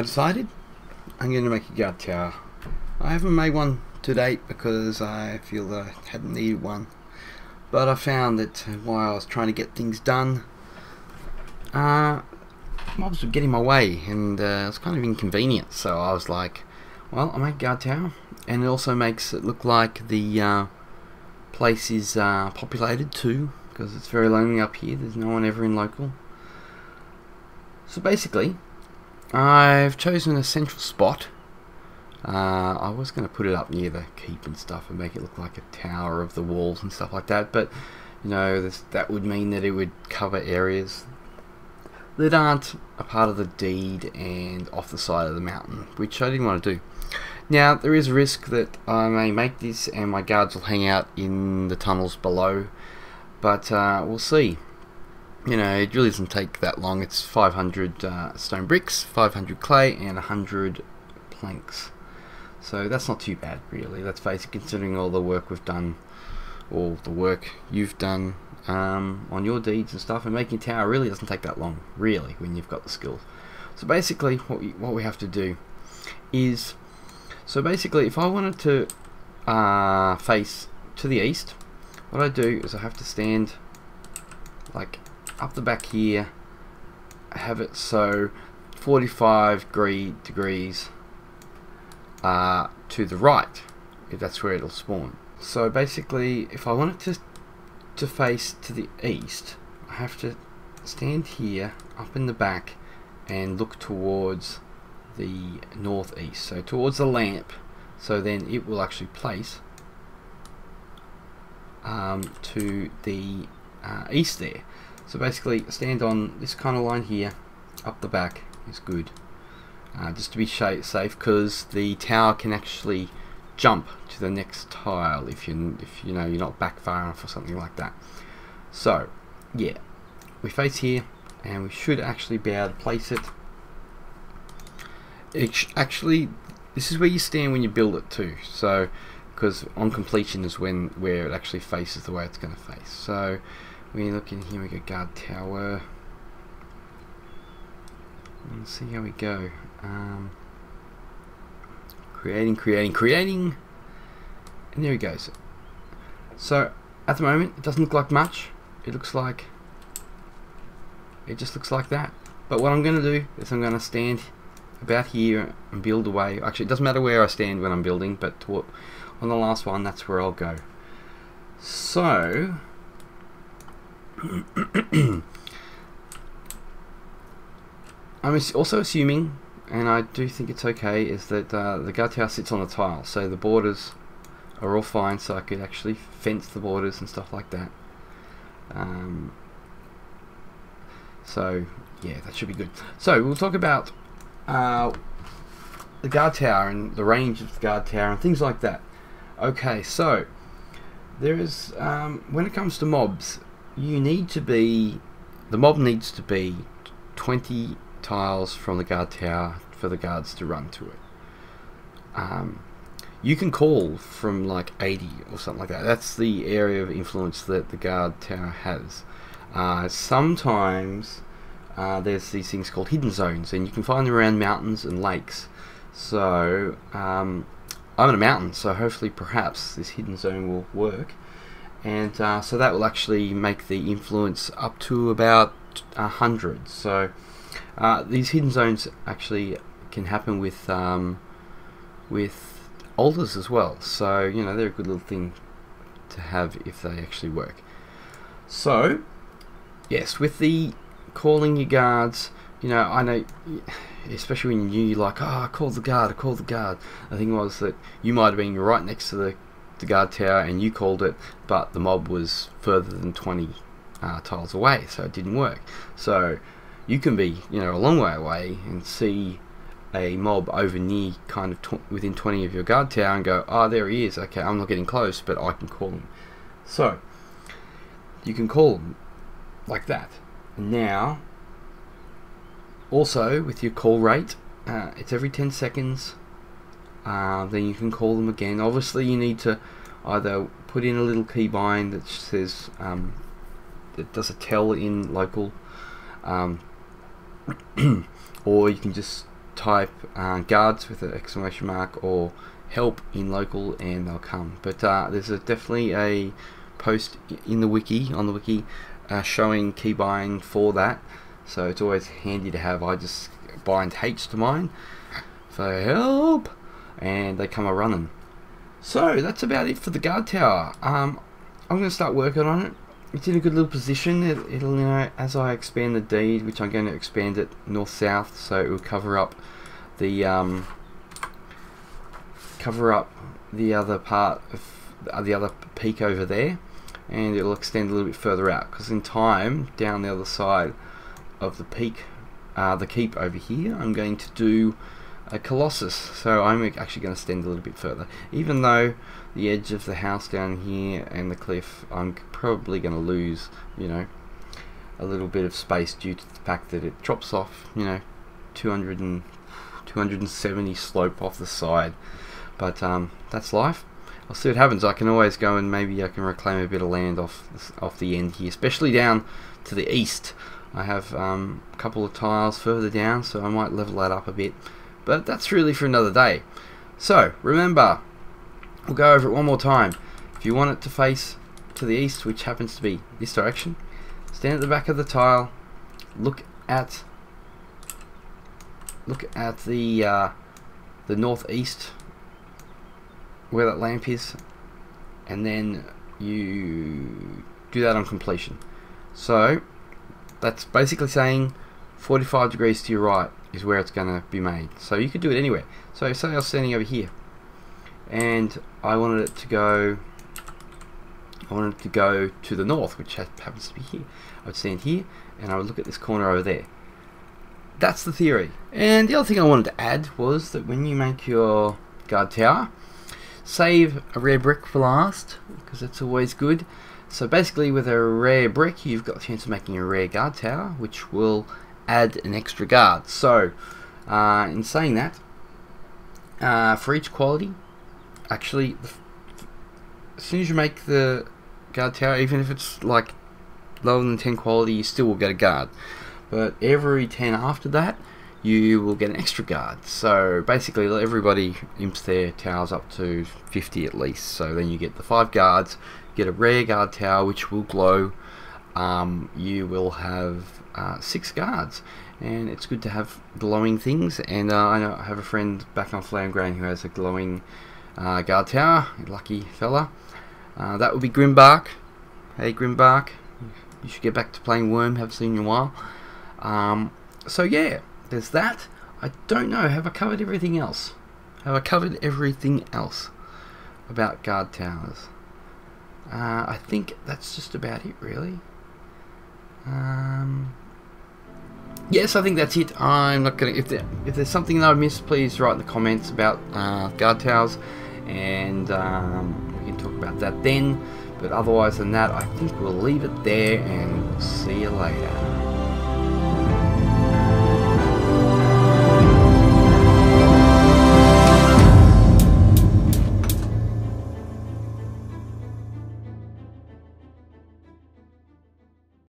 decided I'm going to make a guard tower. I haven't made one to date because I feel that I hadn't needed one, but I found that while I was trying to get things done, mobs were getting in my way, and it was kind of inconvenient. So I was like, well, I'll make a guard tower, and it also makes it look like the place is populated too, because it's very lonely up here. There's no one ever in local. So basically, I've chosen a central spot. I was going to put it up near the keep and stuff and make it look like a tower of the walls and stuff like that, but you know, that would mean that it would cover areas that aren't a part of the deed and off the side of the mountain, which I didn't want to do. Now, there is a risk that I may make this and my guards will hang out in the tunnels below, but we'll see. You know, it really doesn't take that long. It's 500 stone bricks, 500 clay, and 100 planks. So that's not too bad, really. Let's face it, considering all the work we've done, all the work you've done on your deeds and stuff, and making a tower really doesn't take that long, really, when you've got the skills. So basically, what we have to do is, if I wanted to face to the east, what I do is I have to stand like up the back here, have it so 45 degrees to the right, if that's where it'll spawn. So basically, if I wanted to face to the east, I have to stand here up in the back and look towards the northeast, so towards the lamp, so then it will actually place to the east there. So basically, stand on this kind of line here, up the back is good, just to be safe, because the tower can actually jump to the next tile if you know you're not back far enough or something like that. So yeah, we face here, and we should actually be able to place it. Actually, this is where you stand when you build it too. So, because on completion is where it actually faces the way it's going to face. So we look in here, we go guard tower. Let's see how we go. Creating, and there he goes. So at the moment, it doesn't look like much. It just looks like that. But what I'm going to do is I'm going to stand about here and build away. Actually, it doesn't matter where I stand when I'm building, but on the last one, that's where I'll go. So I'm also assuming, and I do think it's okay, is that the guard tower sits on the tile, so the borders are all fine, so I could actually fence the borders and stuff like that. So yeah, that should be good. So we'll talk about the guard tower and the range of the guard tower and things like that. Okay, so there is when it comes to mobs, the mob needs to be 20 tiles from the guard tower for the guards to run to it. You can call from like 80 or something like that. That's the area of influence that the guard tower has. Sometimes there's these things called hidden zones, and you can find them around mountains and lakes. So I'm in a mountain, so hopefully perhaps this hidden zone will work, and so that will actually make the influence up to about 100. So these hidden zones actually can happen with altars as well, so you know, they're a good little thing to have if they actually work. So yes, with the calling your guards, you know, I know, especially when you're like, oh, I called the guard. The thing was that you might have been right next to the guard tower and you called it, but the mob was further than 20 tiles away, so it didn't work. So you can be, you know, a long way away and see a mob over near, kind of within 20 of your guard tower, and go, oh, there he is. Okay, I'm not getting close, but I can call him. So you can call him like that. Now, also with your call rate, it's every 10 seconds. Then you can call them again. Obviously, you need to either put in a little keybind that says that does a tell in local, or you can just type guards with an exclamation mark or help in local, and they'll come. But there's definitely a post in the wiki, on the wiki, showing key bind for that, so it's always handy to have. I just bind H to mine for help, and they come a running. So that's about it for the guard tower. I'm going to start working on it. It's in a good little position. It'll, you know, as I expand the deed, which I'm going to expand it north-south, so it will cover up the other part of the other peak over there, and it'll extend a little bit further out, because in time, down the other side of the peak, the keep over here, I'm going to do a Colossus, so I'm actually going to extend a little bit further, even though the edge of the house down here and the cliff, I'm probably going to lose, you know, a little bit of space due to the fact that it drops off, you know, 270 slope off the side. But that's life. I'll see what happens. I can always go and maybe I can reclaim a bit of land off the end here, especially down to the east. I have a couple of tiles further down, so I might level that up a bit. But that's really for another day. So remember, we'll go over it one more time. If you want it to face to the east, which happens to be this direction, stand at the back of the tile, look at the northeast where that lamp is, and then you do that on completion. So that's basically saying 45 degrees to your right is where it's going to be made. So you could do it anywhere. So say I was standing over here and I wanted it to go to the north, which happens to be here. I would stand here and I would look at this corner over there. That's the theory. And the other thing I wanted to add was that when you make your guard tower, save a rare brick for last, because that's always good. So basically with a rare brick, you've got a chance of making a rare guard tower, which will add an extra guard. So in saying that, for each quality, actually, as soon as you make the guard tower, even if it's like lower than 10 quality, you still will get a guard. But every 10 after that, you will get an extra guard. So basically everybody imps their towers up to 50 at least. So then you get the 5 guards, get a rare guard tower which will glow. You will have 6 guards, and it's good to have glowing things. And I know I have a friend back on Flame Grain who has a glowing guard tower, lucky fella. That would be Grimbark. Hey Grimbark, you should get back to playing Wurm, haven't seen you in a while. So yeah, there's that. I don't know, have I covered everything else? Have I covered everything else about guard towers? I think that's just about it, really. Yes, I think that's it. I'm not gonna. If there's something that I've missed, please write in the comments about guard towers, and we can talk about that then. But otherwise than that, I think we'll leave it there and see you later.